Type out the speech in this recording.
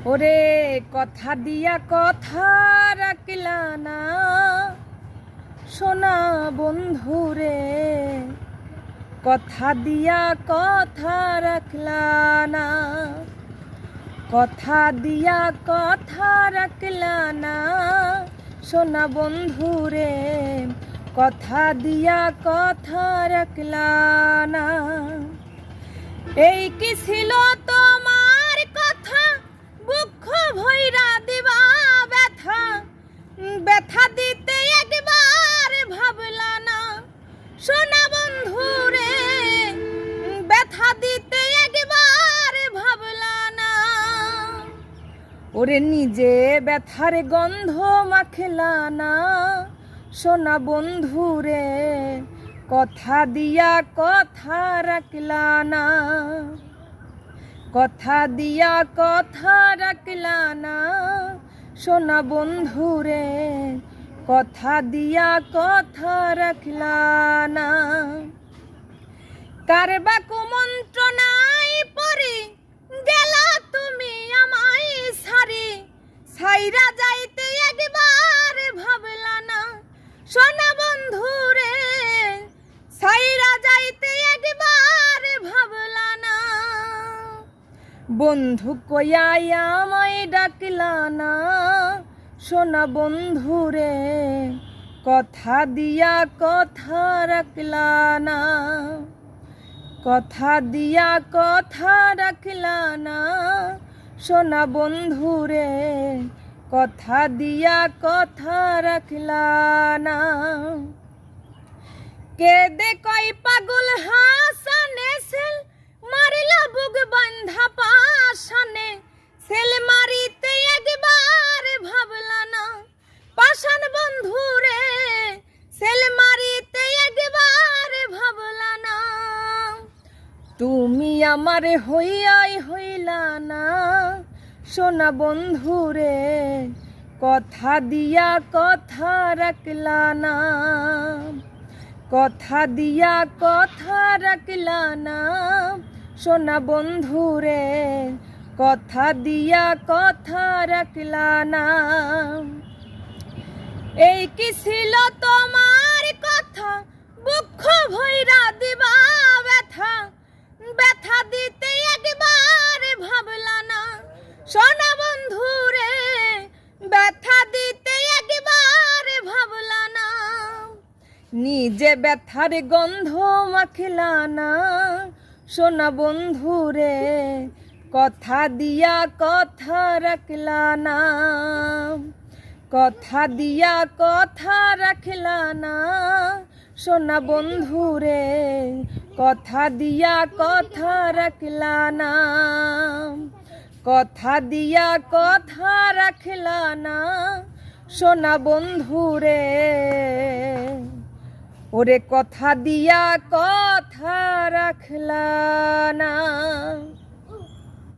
ওরে কথা দিয়া কথা রাখলা না সোনা বন্ধুরে, কথা দিয়া কথা রাখলা না, কথা দিয়া কথা রাখলা না সোনা বন্ধুরে, কথা দিয়া কথা রাখলা না। এই কি ছিল তোমার কথা, বুক ভইরা দিবা ব্যথা, ব্যথা দিতে একবার ভাবলা না সোনা বন্ধুরে, ব্যথা দিতে একবার ভাবলা না। ওরে নিজে ব্যথার গন্ধ মাখলা না সোনা বন্ধুরে, কথা দিয়া কথা রাখলা না, কথা দিয়া কথা রাখলা না সোনা বন্ধুরে, কথা দিয়া কথা রাখলা না। কারবা কুমন্ত্রণায় পড়ে গেলা তুমি আমায় ছাড়ি, ছাইরা যাইতে একবার ভাবলা না সোনা বন্ধুরে, ছাইরা যাইতে একবার ভাবলা না। বন্ধু কইয়াই আমায় ডাকলা না সোনা বন্ধুরে, কথা দিয়া কথা রাখলা না, কথা দিয়া কথা রাখলা না সোনা বন্ধুরে, কথা দিয়া কথা রাখলা না। কেদে কই পাগল হাসানে সেল মারিলা বুক বান্ধা পাশানে, সেল মারিতে একবার ভাবলা না পাশান বন্ধুরে, সেল মারিতে একবার ভাবলা না। তুমি আমার হইয়াই হইলা না সোনা বন্ধুরে, কথা দিয়া কথা রাখলা না, কথা দিয়া কথা রাখলা না সোনা বন্ধুরে, কথা দিয়া কথা রাখলা না। এই কি ছিল তোমার কথা, বুক ভইরা দিবা ব্যথা, ব্যথা দিতে একবার ভাবলা না সোনা বন্ধুরে, ব্যথা দিতে একবার ভাবলা না। নিজে ব্যথার গন্ধ মাখলা না সোনা বন্ধুরে, কথা দিয়া কথা রাখলা না, কথা দিয়া কথা রাখলা না সোনা বন্ধুরে, কথা দিয়া কথা রাখলা না, কথা দিয়া কথা রাখলা না সোনা বন্ধুরে। ওরে কথা দিয়া কথা রাখলা না।